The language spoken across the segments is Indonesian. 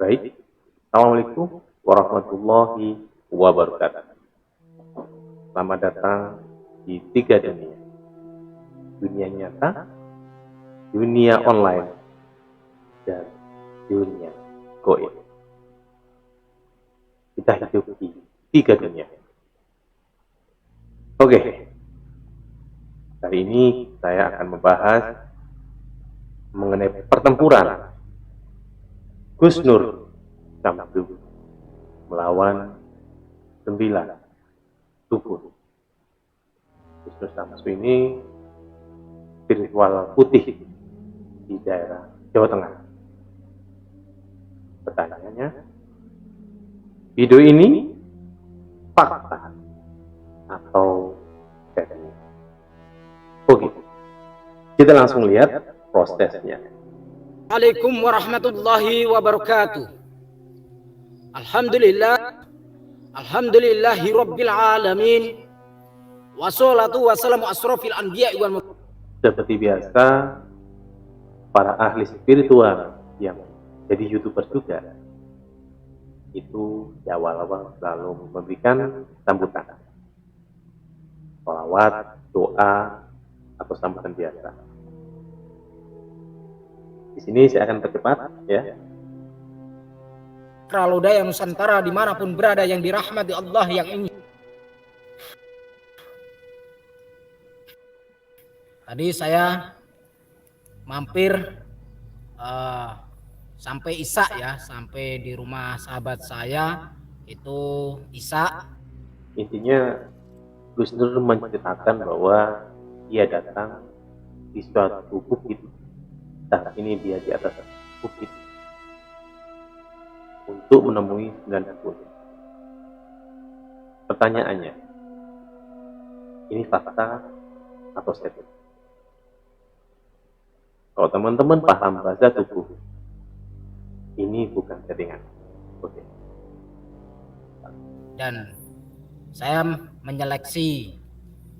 Baik, Assalamualaikum warahmatullahi wabarakatuh. Selamat datang di tiga dunia. Dunia nyata, dunia online, dan dunia goib. Kita hidup di tiga dunia. Oke, kali ini saya akan membahas mengenai pertempuran Gus Nur Samsu melawan 9 dukun. Gus Nur Samsu ini spiritual putih di daerah Jawa Tengah. Pertanyaannya, video ini fakta atau fake news? Oke, kita langsung lihat prosesnya. Assalamualaikum warahmatullahi wabarakatuh. Alhamdulillahi rabbil alamin. Wassalatu wassalamu asrofil anbiya'i wal mursalin. Seperti biasa, para ahli spiritual yang jadi YouTuber juga itu di awal-awal selalu memberikan sambutan, sholawat, doa, atau sambutan biasa. Di sini saya akan percepat ya. Kralodaya Nusantara dimanapun berada yang dirahmati Allah yang ini. Tadi saya mampir sampai Isya ya, sampai di rumah sahabat saya itu Isya. Intinya Gus Nur menceritakan bahwa dia datang di suatu bukit. Saat ini dia di atas bukit untuk menemui 9 dukun. Pertanyaannya, ini fakta atau setting? Kalau teman-teman paham bahasa tubuh, ini bukan settingan. Oke. Dan saya menyeleksi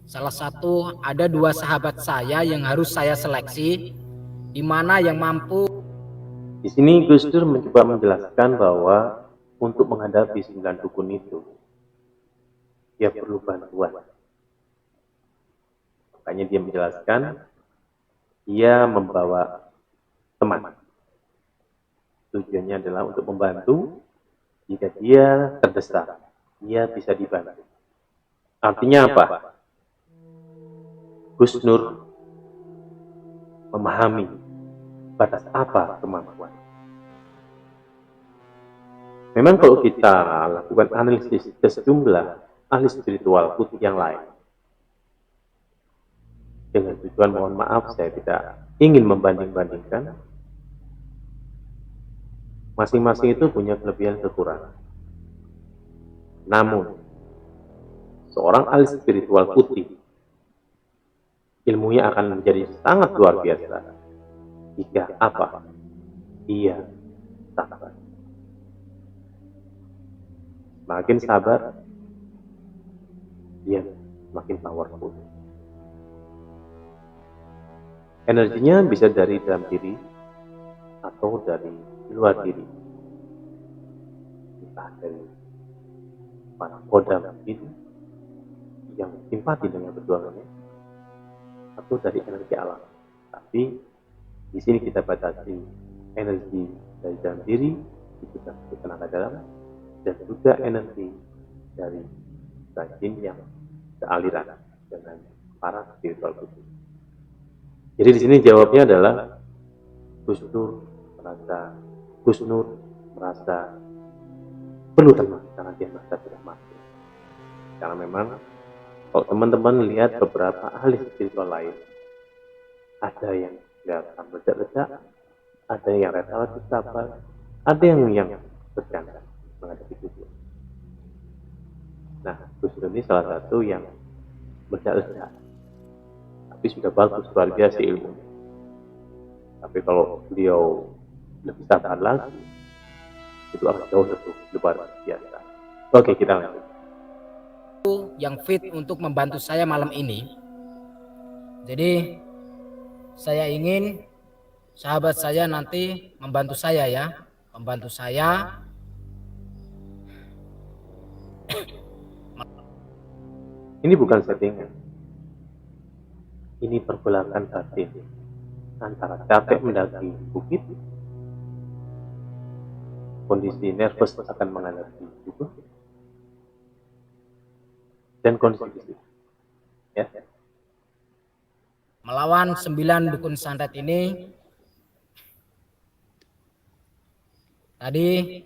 salah satu, ada 2 sahabat saya yang harus saya seleksi, di mana yang mampu. Di sini Gus Dur mencoba menjelaskan bahwa untuk menghadapi 9 dukun itu, dia perlu bantuan. Makanya dia menjelaskan, dia membawa teman. Tujuannya adalah untuk membantu jika dia terdesak, dia bisa dibantu. Artinya apa? Gus Nur memahami batas apa kemampuan. Memang kalau kita lakukan analisis ke sejumlah ahli spiritual putih yang lain, dengan tujuan mohon maaf saya tidak ingin membanding-bandingkan, masing-masing itu punya kelebihan kekurangan. Namun, seorang ahli spiritual putih, ilmunya akan menjadi sangat luar biasa jika apa? Dia sabar. Makin sabar, dia makin powerful. Energinya bisa dari dalam diri atau dari luar diri. Entah dari para kodam itu yang simpati dengan perjuangannya, atau dari energi alam. Tapi di sini kita batasi energi dari dalam diri, itu tenaga dalam, dan juga energi dari rajin yang sealiran dengan para spiritual putih. Jadi di sini jawabnya adalah Gus Nur merasa penuh tenang karena dia merasa sudah mati. Karena memang kalau teman-teman lihat beberapa ahli spiritual lain, ada yang kelihatan ledak-ledak, ada yang relatif sabar, ada yang bercanda menghadapi tujuan. Nah, Gus Nur ini salah satu yang ledak-ledak, tapi sudah bagus, luar biasa ilmunya. Tapi kalau beliau lebih sabar lagi, itu akan jauh lebih luar biasa. Oke, kita lanjut. Yang fit untuk membantu saya malam ini. Jadi saya ingin sahabat saya nanti membantu saya ya. membantu saya Ini bukan settingan. Ini pergolakan batin antara capek mendaki bukit, kondisi nervous akan menghadapi tubuh, dan kondisi fisik. Ya. melawan 9 dukun santet ini. Tadi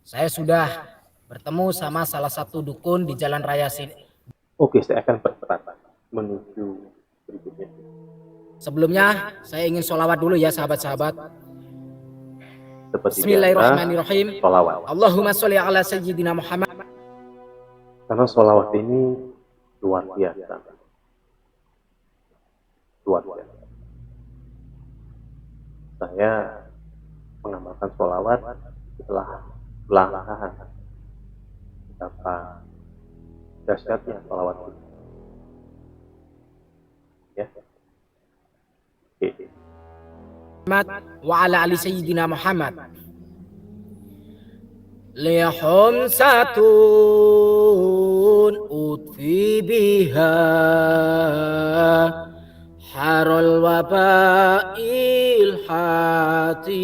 saya sudah bertemu sama salah satu dukun di jalan raya sini. Oke, saya akan berperan menuju berikutnya. Sebelumnya saya ingin sholawat dulu ya sahabat-sahabat. Seperti Bismillahirrahmanirrahim. sholawat. Allahumma sholli ala sayyidina Muhammad. Karena sholawat ini luar biasa. Luar biasa. Saya mengamalkan sholawat setelah pelanggahan betapa dahsyatnya sholawat ini. Ya. Oke. Wa ala ali sayyidina Muhammad. Lihum satun utfi biha harul wabail hatimah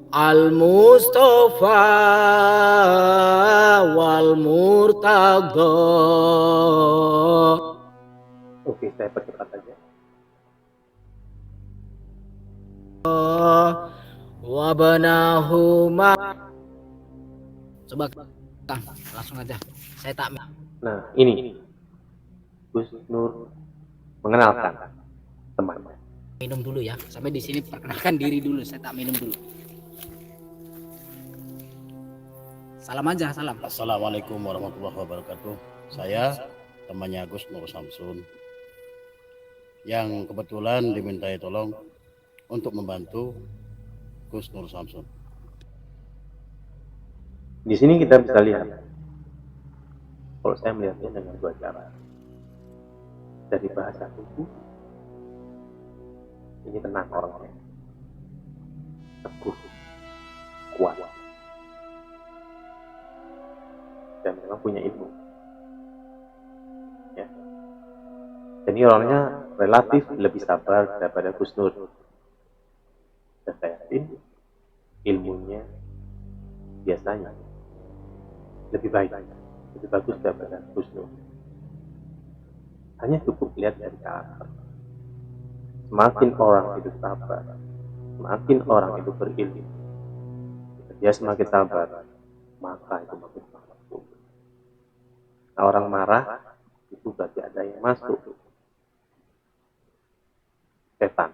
al-Mustafa wal Murtada. Oke, saya percepat saja. Wabanahuma. Coba langsung aja. Saya tak Nah, ini Gus Nur mengenalkan teman. minum dulu ya. Sampai di sini perkenalkan diri dulu. Saya tak minum dulu. Salam aja, salam. Assalamualaikum warahmatullahi wabarakatuh. Saya temannya Gus Nur Samsun yang kebetulan dimintai tolong untuk membantu Gus Nur Samsun. Di sini kita bisa lihat, kalau saya melihatnya dengan dua cara. Dari bahasa tubuh, ini tenang orangnya, teguh, kuat, dan memang punya ilmu. Ya. Dan ini orangnya relatif lebih sabar daripada Gus Nur. Dan saya yakin ilmunya biasanya lebih baik, lebih bagus daripada Gus Nur. Hanya cukup lihat dari karakter. Semakin orang itu sabar, semakin orang itu berilmu, dia semakin sabar, maka itu makin masuk. Nah, orang marah itu berarti ada yang masuk. Setan.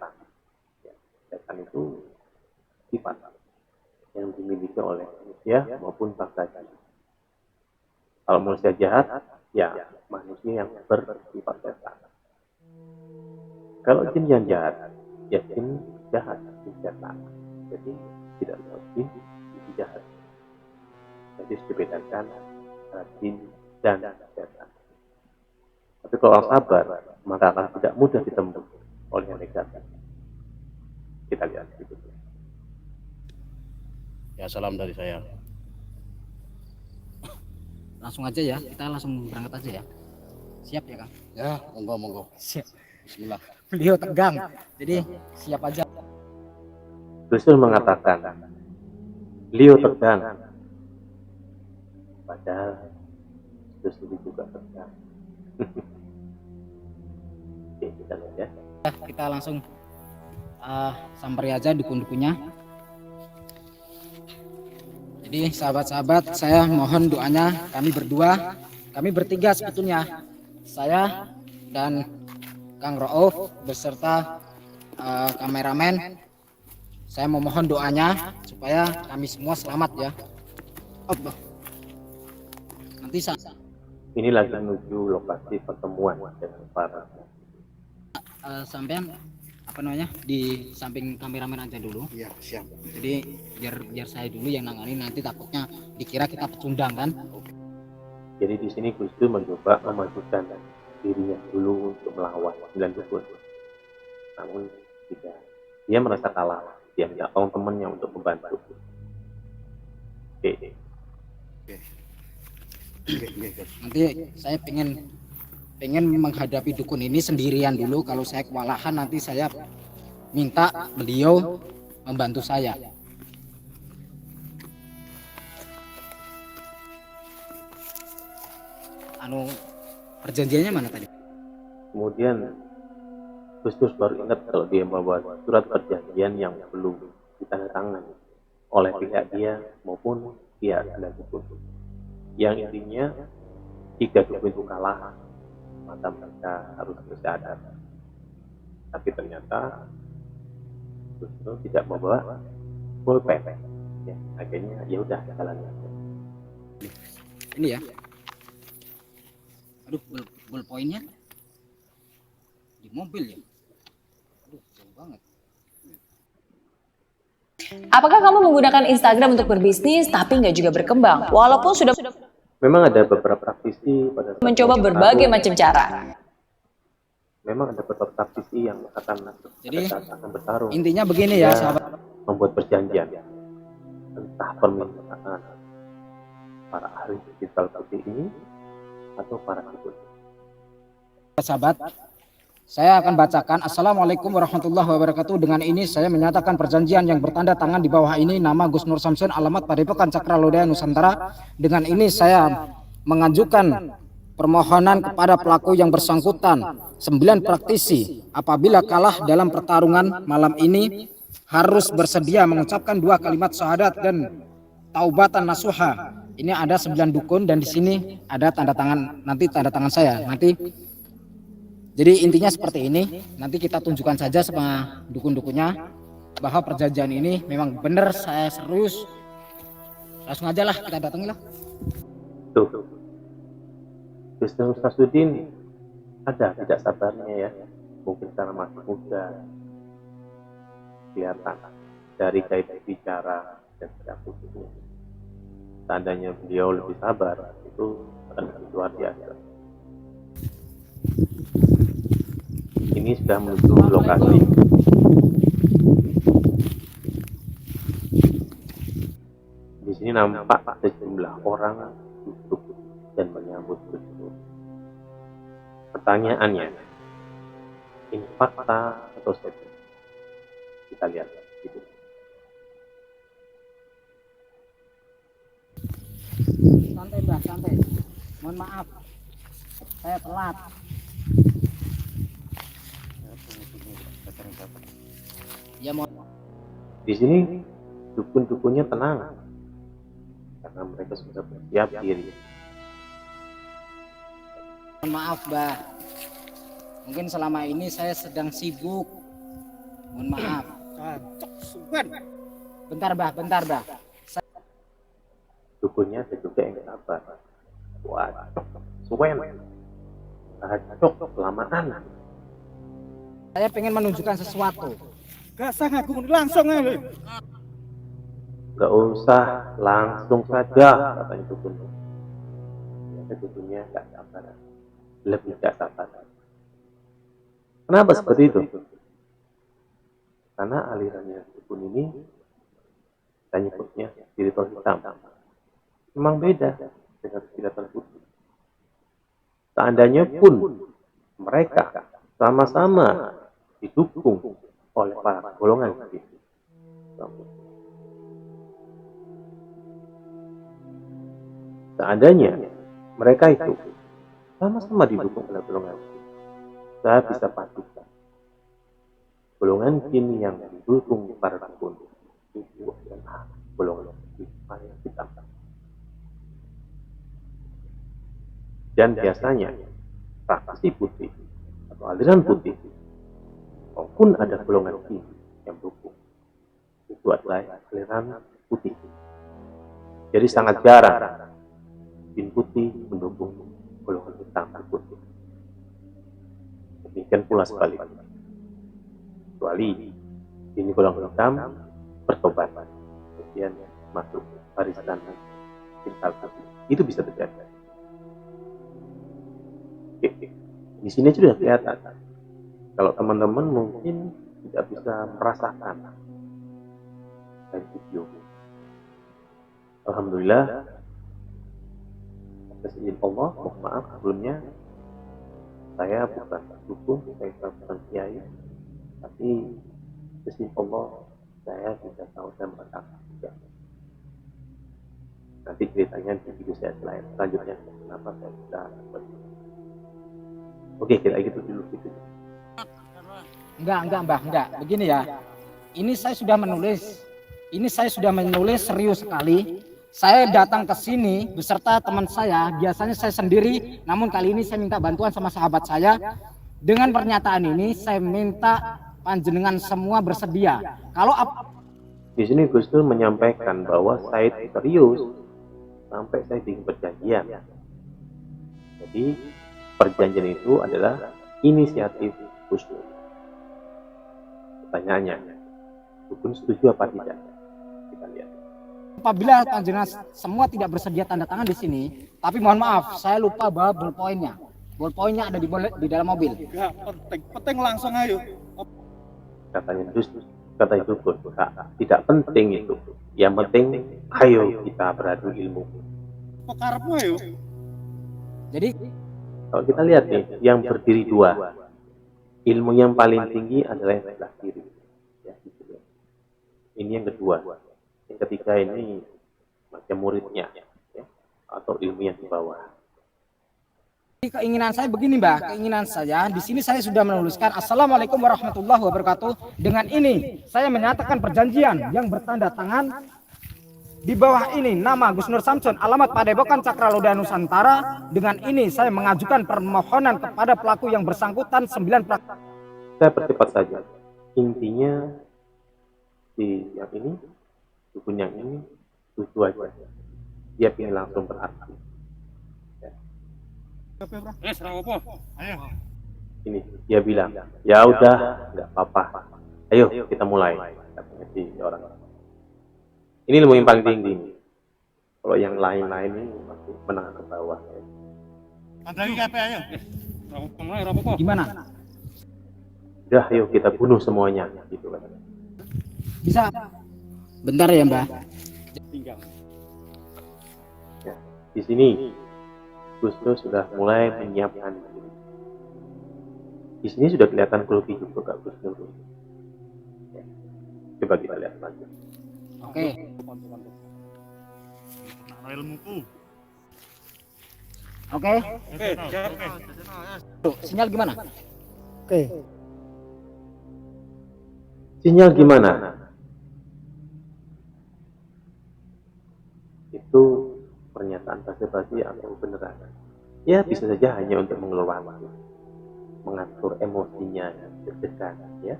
Setan itu sifat yang dimiliki oleh manusia maupun bangsa jin. Kalau manusia jahat, ya manusia yang bersifat setan. Kalau jin yang jahat, ya jin jahat, jin setan. Jadi tidak semua jin itu jahat. Jadi dibedakan antara jin dan setan. Tapi kalau orang sabar, maka akan tidak mudah ditembus oleh yang negatif. Kita lihat berikutnya. Ya, salam dari saya. Langsung aja ya, kita langsung berangkat aja ya. Siap ya Kang? Ya, monggo. Siap. Bismillah. Beliau tegang, jadi siap aja. Rasul mengatakan, beliau tegang. Padahal Rasul juga tegang. Oke, kita lihat ya. Kita langsung sampai aja dukun-dukunnya. Jadi sahabat-sahabat, saya mohon doanya, kami berdua, kami bertiga sebetulnya, saya dan Kang Rauf beserta kameramen. Saya memohon doanya supaya kami semua selamat ya. Allah. Nanti Ini lagi menuju lokasi pertemuan dengan para sampean apa namanya di samping kameramen aja dulu. Iya, siap. Jadi biar saya dulu yang nangani, nanti takutnya dikira kita pecundang kan. Jadi di sini Gus Dur mencoba memajukan dirinya dulu untuk melawan 9 dukun. Namun tidak dia merasa kalah, dia minta tolong temannya untuk membantu. Oke. Nanti saya pengen menghadapi dukun ini sendirian dulu. Kalau saya kewalahan nanti saya minta beliau membantu saya. Perjanjiannya mana tadi? Kemudian Gustus baru ingat kalau dia membawa surat perjanjian yang belum ditandatangani oleh pihak dia maupun pihak dan dukun. Yang intinya jika dukun itu kalah, maka mereka harus bersadar. Tapi ternyata Gustus tidak membawa pulpen. Ya, akhirnya ya udah jalan aja. Ini ya. Aduh, ballpointnya di mobil ya. Aduh, jauh banget. Apakah kamu menggunakan Instagram untuk berbisnis tapi nggak juga berkembang? Walaupun sudah Memang ada beberapa praktisi pada saat mencoba mau berbagai bertarung, macam cara. memang ada beberapa praktisi yang akan Jadi, pada saat akan bertarung. Intinya begini ya, dia sahabat. membuat perjanjian, entah permintaan para ahli digital seperti ini atau para dukun. Sahabat, saya akan bacakan. Assalamualaikum warahmatullahi wabarakatuh. Dengan ini saya menyatakan perjanjian yang bertanda tangan di bawah ini, nama Gus Nur Samsun, alamat Padepokan Cakra Lodaya Nusantara. Dengan ini saya mengajukan permohonan kepada pelaku yang bersangkutan 9 praktisi apabila kalah dalam pertarungan malam ini harus bersedia mengucapkan 2 kalimat syahadat dan taubatan nasuha. Ini ada 9 dukun dan di sini ada tanda tangan, nanti tanda tangan saya. Jadi intinya seperti ini. Nanti kita tunjukkan saja sama dukun-dukunnya bahwa perjanjian ini memang benar, saya serius. Langsung aja lah kita datangilah. Tuh, Gus Nur Samsudin ada tidak sabarnya ya, mungkin karena masih muda, kelihatan dari gaya bicara dan sikap tubuhnya. Tandanya beliau lebih sabar, itu akan lebih luar biasa. Ini sudah menuju lokasi. Di sini nampak sejumlah orang duduk dan menyambut Gus Nur. Pertanyaannya, ini fakta atau setting? Kita lihat. Gitu. Santai Mbak, santai. Mohon maaf, saya telat. Ya mohon. Di sini dukun-dukunnya tenang karena mereka sudah bersiap diri. Mohon maaf Mbak, mungkin selama ini saya sedang sibuk. Mohon maaf. Bentar Mbak. Dukunnya ada juga yang sabar. Wah, suwen, cocok, kelamaan. Saya pengen menunjukkan sesuatu. Gak usah, langsung saja, katanya dukun. Ternyata dukunnya gak sabar, lebih gak sabar. Kenapa seperti itu? Karena alirannya dukun ini, kita nyebutnya spiritual hitam. Memang beda dengan spiritual putih. Seandainya pun mereka sama-sama didukung oleh para golongan seperti itu. Seandainya mereka itu sama-sama didukung oleh golongan jin, saya bisa pastikan golongan jin yang didukung para dukun itu adalah golongan jin yang hitam. Dan biasanya praktisi putih atau aliran putih maupun ada golongan jin yang dukung itu adalah aliran putih. Jadi sangat jarang jin putih mendukung golongan hitam putih. Demikian pula sebaliknya. Kecuali ini golongan hitam bertobat, kemudian masuk barisan hitam putih. Itu bisa terjadi. Oke. Di sini sudah kelihatan. Kalau teman-teman mungkin tidak bisa merasakan dari video. Alhamdulillah, atas izin Allah, mohon maaf sebelumnya, saya bukan dukun, saya bukan kiai, tapi izin Allah saya bisa tahu dan merasakan juga. Nanti ceritanya di video saya selanjutnya kenapa saya bisa dapat. Oke, kita gitu dulu gitu. Enggak, Mbah, enggak. Begini ya. Ini saya sudah menulis serius sekali. Saya datang ke sini beserta teman saya, biasanya saya sendiri, namun kali ini saya minta bantuan sama sahabat saya. Dengan pernyataan ini saya minta panjenengan semua bersedia. Kalau Di sini Gus Dur menyampaikan bahwa saya serius sampai saya bikin perjanjian. Jadi perjanjian itu adalah inisiatif Gus Dur. Pertanyaannya, dukun setuju apa tidak? Kita lihat. apabila panjenengan semua tidak bersedia tanda tangan di sini, tapi mohon maaf, saya lupa bawa ballpointnya. Ballpointnya ada di dalam mobil. Enggak penting langsung ayo. Katanya Gus, kata itu pun tidak penting itu. Yang penting, ayo kita beradu ilmu. Pekarepmu ayo. Jadi Kalau kita lihat nih, yang berdiri dua, ilmu yang paling tinggi adalah yang sebelah kiri. Ya, gitu ya. Ini yang kedua. Yang ketiga ini macam muridnya, ya, atau ilmu yang di bawah. keinginan saya begini, Mbak. Keinginan saya di sini saya sudah menuliskan Assalamualaikum warahmatullahi wabarakatuh. Dengan ini saya menyatakan perjanjian yang bertanda tangan. Di bawah ini nama Gus Nur Samsun, alamat Padepokan Cakra Lodaya Nusantara. Dengan ini saya mengajukan permohonan kepada pelaku yang bersangkutan 9 pelaku. Saya percepat saja. Intinya di yang ini, dukun yang ini, lucu aja. Dia ingin langsung berarti. Ini dia bilang, ya udah, nggak apa-apa. Ayo kita mulai. Katanya si orang. Ini ilmu yang paling tinggi. Kalau yang lain-lain ini masih menengah ke bawah. Gimana? Udah, ayo kita bunuh semuanya. Gitu kan. Bisa? Bentar ya, Mbak. Ya, di sini Gus Dur sudah mulai menyiapkan diri. Di sini sudah kelihatan grogi juga Kak Gus Dur. Ya. Coba kita lihat lagi. Oke. Oke. Tuh, sinyal gimana? Oke. Sinyal gimana? Itu pernyataan basa-basi atau beneran? Ya bisa saja hanya untuk mengeluarkan waktu, mengatur emosinya, deg-degan, ya.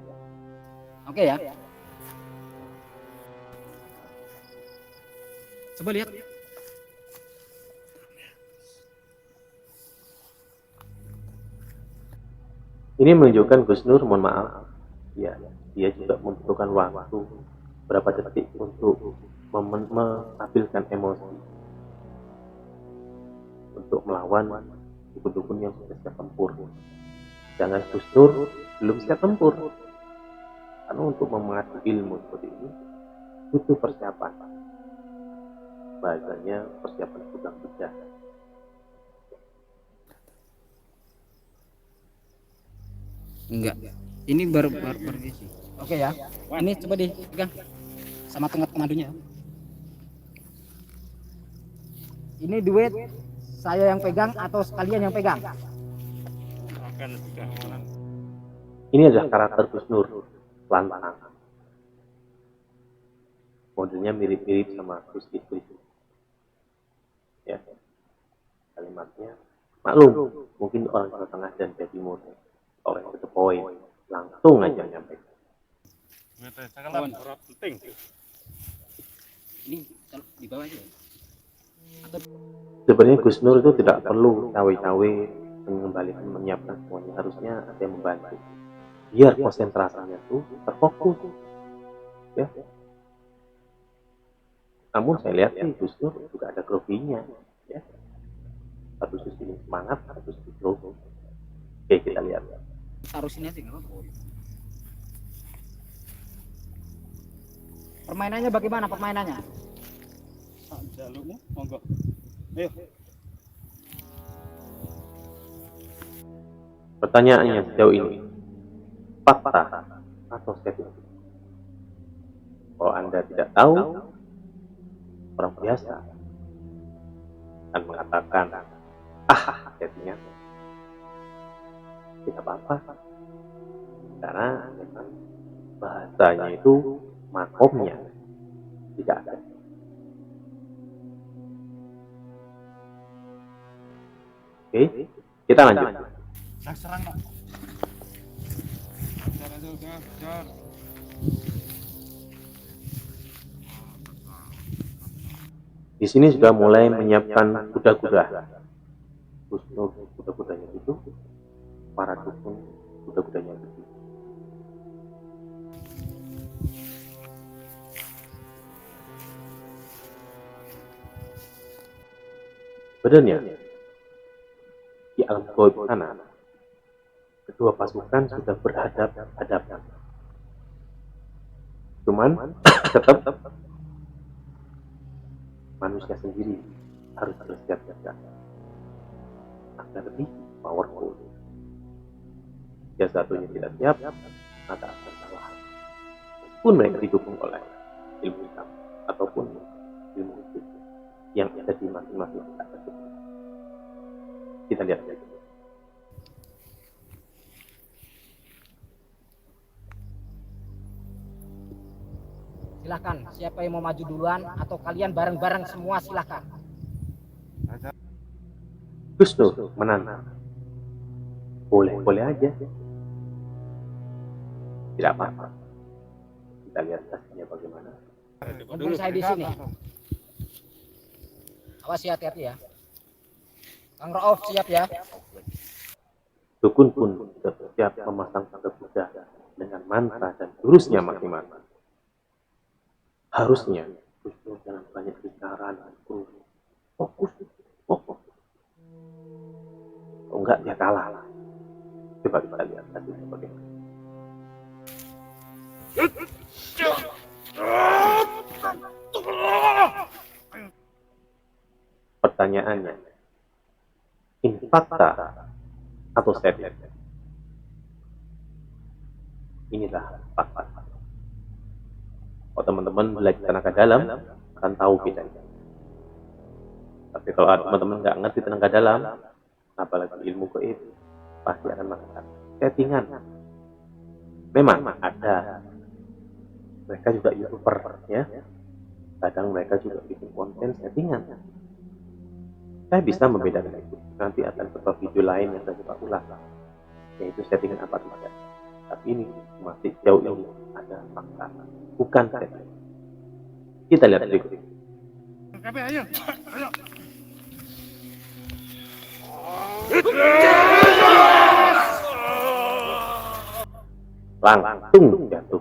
Oke ya. Coba lihat. Ini menunjukkan Gus Nur, mohon maaf, ya, dia juga membutuhkan waktu berapa detik untuk menampilkan emosi untuk melawan dukun-dukun yang sudah siap tempur. Jangan Gus Nur belum siap tempur, karena untuk mengatur ilmu seperti ini butuh persiapan. Bahasanya persiapan sudah sudah. Enggak. Ini baru isi. Oke ya. Ini coba dipegang sama tengah madunya. Ini duit saya yang pegang atau sekalian yang pegang? Ini adalah karakter Gus Nur, lantang. Modelnya mirip-mirip sama Gus Dur. Ya, kalimatnya maklum, mungkin orang Jawa Tengah dan Jawa Timur, orang yang to the point, langsung aja nyampe. Ini di bawah aja. Sebenarnya Gus Nur itu tidak perlu cawe-cawe mengembalikan, menyiapkan semuanya, harusnya ada yang membantu biar konsentrasinya tuh terfokus, ya. Namun saya lihat sih Gus Nur juga ada groginya, ya. Satu sisi semangat, satu sisi grogi. Oke, kita lihat. Taruh sini aja nggak apa-apa. Permainannya bagaimana permainannya? Sak jalukmu, monggo. Ayo. Pertanyaannya sejauh ini, fakta atau setting? Kalau Anda tidak tahu, orang biasa akan mengatakan, settingan. Tidak apa-apa, karena memang bahasanya itu makomnya tidak ada. Oke, kita lanjut. Serang, Pak. Kejar. Di sini sudah mulai menyiapkan kuda-kuda. Khusus kuda-kudanya itu, para dukun kuda-kudanya itu. Sebenarnya di alam gaib sana, kedua pasukan sudah berhadapan. Cuman tetap manusia sendiri harus bersiap-siap agar lebih powerful. Jika satunya tidak siap, maka akan kalah. Meskipun mereka didukung oleh ilmu hitam ataupun ilmu hitam yang ada di masing-masing kita. Kita lihat lagi. Silahkan, siapa yang mau maju duluan atau kalian bareng-bareng semua silahkan. Gus Nur menantang. Boleh aja. Tidak apa-apa. Kita lihat hasilnya bagaimana. Mumpung saya di sini. Awas hati-hati ya. Kang Rauf siap ya. Dukun pun sudah bersiap memasang kuda dengan mantra dan jurusnya masing-masing. Harusnya Gus Nur jangan banyak bicara dan fokus. Oh enggak, dia kalah. Coba kita lihat hasilnya bagaimana. Pertanyaannya, ini fakta atau setting? Inilah fakta. Kalau teman-teman belajar tenaga dalam akan tahu bedanya. Tapi kalau teman-teman nggak ngerti tenaga dalam, apalagi ilmu gaib, pasti akan mengatakan settingan. Memang ada, mereka juga YouTuber ya. Kadang mereka juga bikin konten settingan. Saya bisa membedakan itu. Nanti akan beberapa video lain yang saya coba ulas, yaitu settingan apa tidak. Tapi ini masih jauh ini ada fakta, bukan settingan. Kita lihat berikut. Ayo. Langsung jatuh.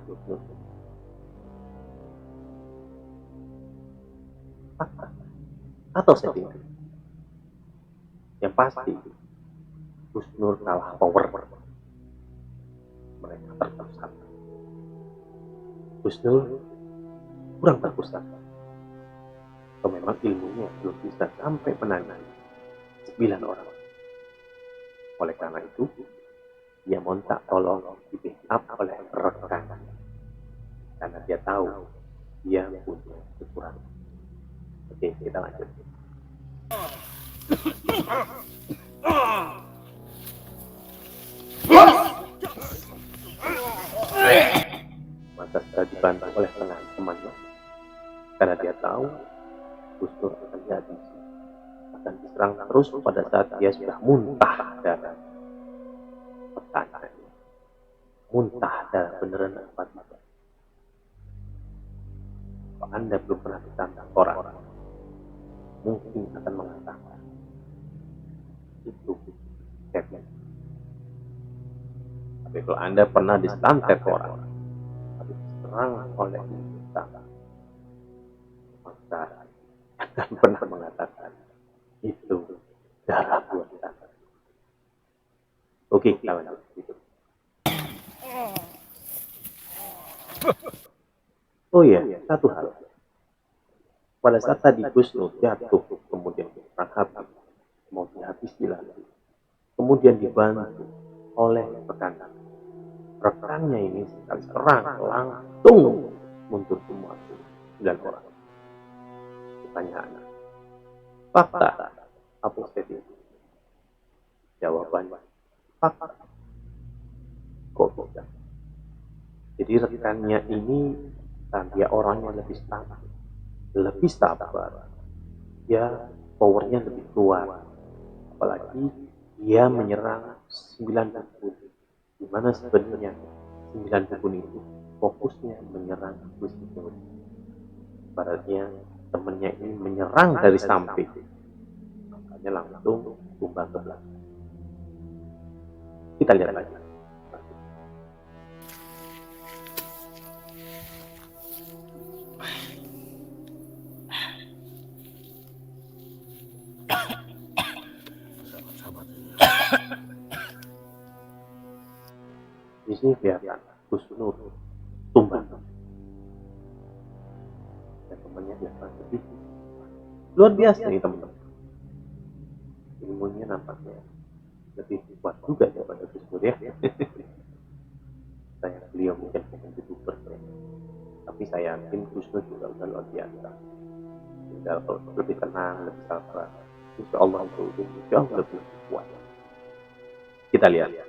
Fakta atau settingan? Yang pasti Gus Nur kalah power. Mereka terpusat. Gus Nur kurang terpusat. Atau memang ilmunya belum bisa sampai menangani 9 orang. Oleh karena itu, dia minta tolong di backup oleh rekan. Karena dia tahu dia punya kekurangan. Oke, kita lanjut. Maka setelah dibantu oleh teman-temannya, karena dia tahu Gus Nur akan diserang terus pada saat dia sudah muntah darah. Pertanyaannya, muntah darah beneran apa tidak? Kalau Anda belum pernah ditantang orang, mungkin akan mengatakan itu setting. Tapi kalau Anda pernah disantet orang, tapi diserang oleh kita, maka akan pernah mengatakan itu darah buatan. Oke, kita lanjut. Oh iya, satu hal. Pada saat tadi Gus Nur jatuh, kemudian terangkat, mau dihabisi lagi, kemudian dibantu oleh rekannya. Rekannya ini sekali serang langsung mundur semua 9 orang. Pertanyaan, fakta apa itu? Jawabannya fakta. Kok bisa? Jadi rekannya ini dia orangnya lebih sabar, dia powernya lebih keluar. Apalagi dia menyerang 9 dukun, di mana sebenarnya 9 dukun itu fokusnya menyerang Gus Nur. Baratnya temennya ini menyerang dari samping, makanya langsung tumbang ke belakang. Kita lihat lagi. Di sini kelihatan Gus Nur tumbang dan temannya diserang lebih luar biasa nih teman-teman. Ilmunya nampaknya lebih kuat juga daripada Gus Nur ya. Saya beliau mungkin youtuber ya. Tapi saya yakin Gus Nur juga udah luar biasa. Tinggal kalau lebih tenang, lebih sabar, insya Allah itu jauh lebih kuat. Kita lihat ya.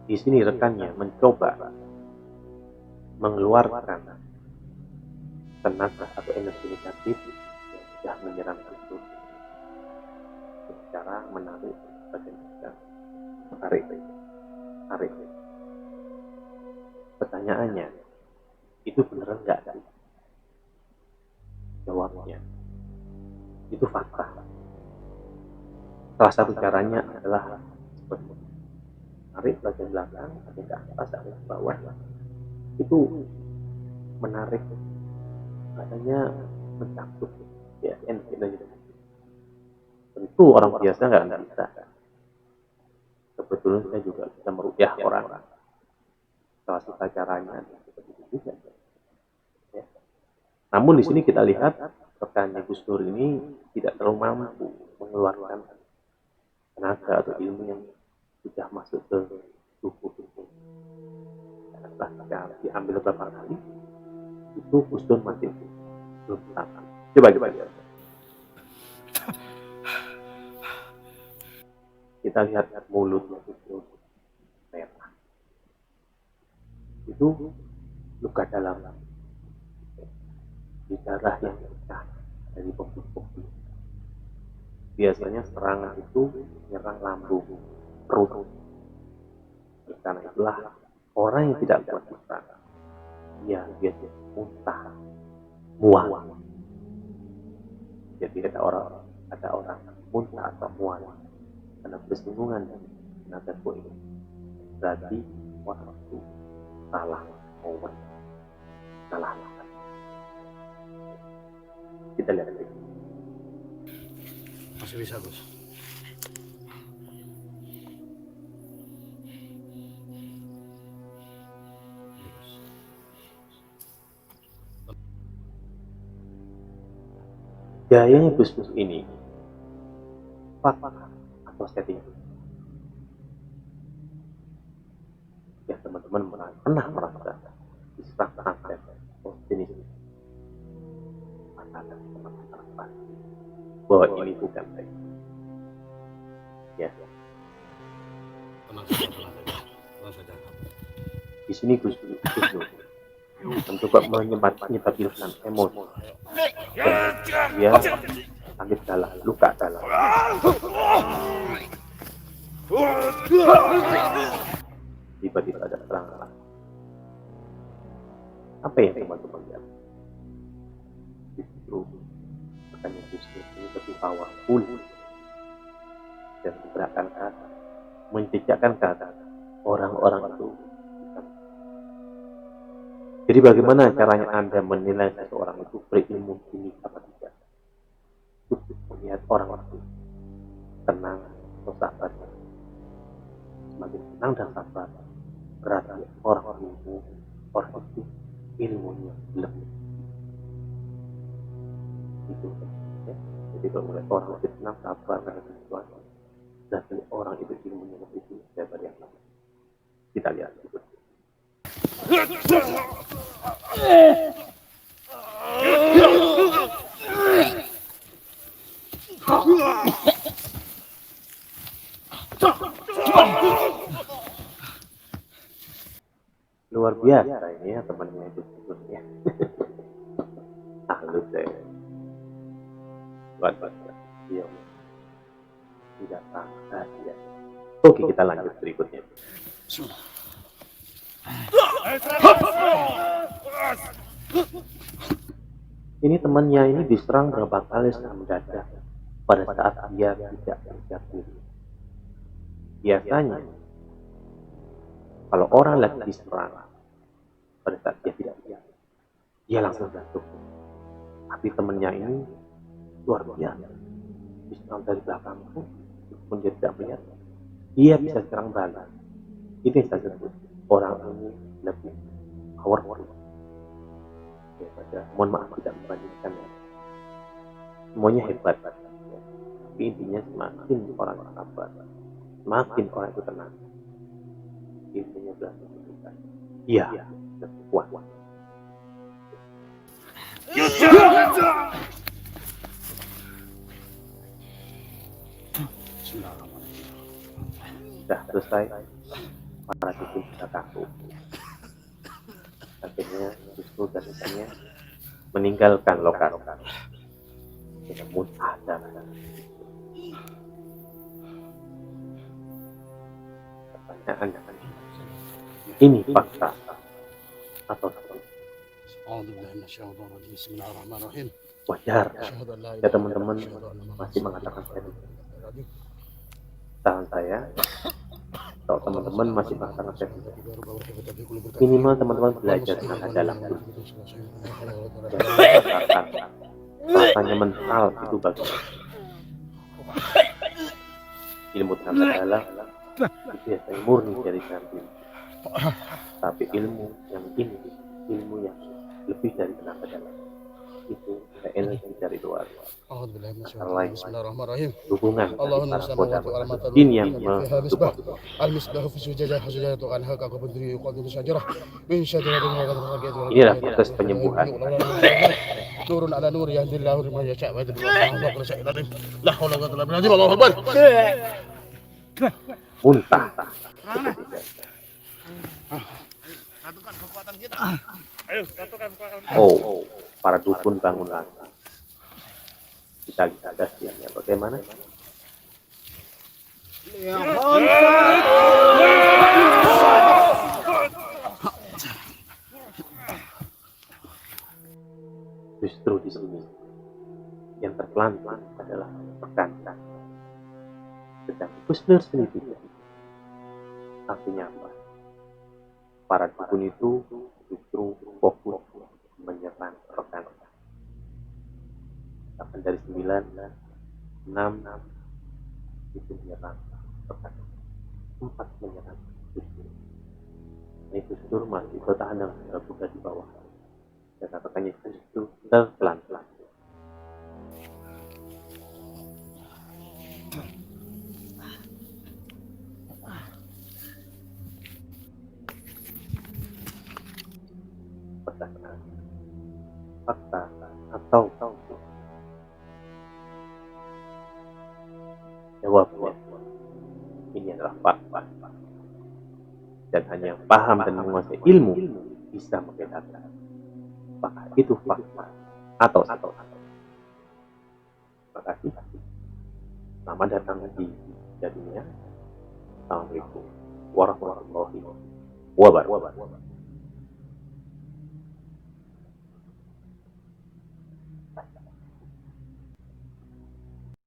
Di sini rekannya mencoba mengeluarkan tenaga atau energi negatif yang sudah menyerang itu dengan cara menarik bagian tarik. Pertanyaannya, itu beneran nggak ada? Jawabnya, itu fakta. Salah satu caranya adalah seperti tarik bagian belakang, ada ke atas, ada ke bawah. Itu menarik, adanya mencakup ya energi negatif. Tentu orang biasa nggak bisa. Kebetulan saya juga bisa merukyah orang. Salah satu caranya seperti itu juga. Ya. Namun di sini kita lihat rekannya Gus Nur ini tidak terlalu mampu mengeluarkan tenaga atau ilmu yang sudah masuk ke tubuh. Setelah diambil beberapa kali, itu Gus Nur masih belum tahan. Coba lihat. Kita lihat mulutnya Gus Nur merah. Itu luka dalam di darah yang pecah dari pembuluh. Biasanya serangan itu menyerang lambung, perut. Karena itulah orang yang tidak kuat berperang, dia biasanya muntah, mual. Jadi ada orang muntah atau mual karena bersinggungan dengan tenaga kuat. Berarti orang itu salah momen, salah makan. Kita lihat lagi. Masih bisa, Gus. Gayanya Gus Dur ini fakta atau setting? Ya teman-teman pernah merasa diserang santet atau jenis katakan teman-teman pasti bahwa ini bukan saya. Ya. Tenang saja. Di sini Gus Dur mencoba menyebabkan emosi dan dia sakit dalam, luka dalam. Tiba-tiba ada serangan. Apa yang teman-teman lihat? Justru makanya Gus Dur ini lebih powerful dan menggerakkan kata, menjejakkan kata orang-orang itu Jadi bagaimana caranya Anda menilai seseorang itu berilmu tinggi apa tidak? Cukup melihat orang itu tenang atau sabar. Semakin tenang dan sabar, berarti orang itu ilmunya lebih. Itu ya. Jadi kalau melihat orang itu tenang sabar karena sesuatu, berarti orang itu ilmunya lebih tinggi daripada yang lain. Kita lihat berikut. Luar biasa ini ya temannya itu sebetulnya. Halus saya. Luar biasa. Dia tidak sangka dia. Oke, kita lanjut berikutnya. Ini temannya ini diserang berapa kali secara mendadak pada saat dia tidak bersiap diri. Biasanya kalau orang lagi diserang pada saat dia tidak siap, dia langsung jatuh. Tapi temannya ini luar biasa, diserang dari belakang pun dia tidak melihat, dia bisa serang balik. Itu yang saya sebut orang ini lebih powerful. Mohon maaf tidak membandingkan ya. Semuanya hebat, tapi intinya semakin orang sabar, semakin orang itu tenang, intinya berarti iya lebih kuat. Sudah selesai, para dukun sudah takut. Akhirnya justru dan istrinya meninggalkan lokasi dengan muntah dan pertanyaan ini fakta atau Bismillahirrahmanirrahim. wajar ya teman-teman masih mengatakan saya saran saya kalau teman-teman masih mengatakan saya minimal teman-teman belajar dengan dalam dulu rasanya mental itu bagus ilmu tenaga dalam itu biasanya murni dari dalam tapi ilmu yang ini ilmu yang lebih dari tenaga dalam itu energi dari luar antara lain hubungan Allahumma antara salli kodam ala atau jin yang fiha misbah al-misbah fi zujajah hajjatu anha ka qabdri yuqaddu syajarah min syajaratin wa inilah proses penyembuhan nurun ala nur yahdillahu liman yasha' wa yudhillu la haula wa la quwwata illa billah Allahu akbar muntah Satukan kekuatan kita. Ayo, satukan kekuatan. oh para dukun bangun lagi kita lihat hasilnya bagaimana justru di sini yang terpelan-pelan adalah perkantan sedang Gusnur sendiri artinya apa para dukun itu justru fokus menyerang rekan akan dari 9 6 itu menyerang rekan 4 menyerang Gusnur ini Gusnur masih bertahan dengan berbuka di bawah dan rekannya justru terpelan-pelan fakta atau jawabnya ini adalah fakta dan hanya yang paham dan menguasai ilmu bisa membedakan apakah itu fakta atau terima kasih selamat datang di jadinya. Assalamualaikum warahmatullahi wabarakatuh.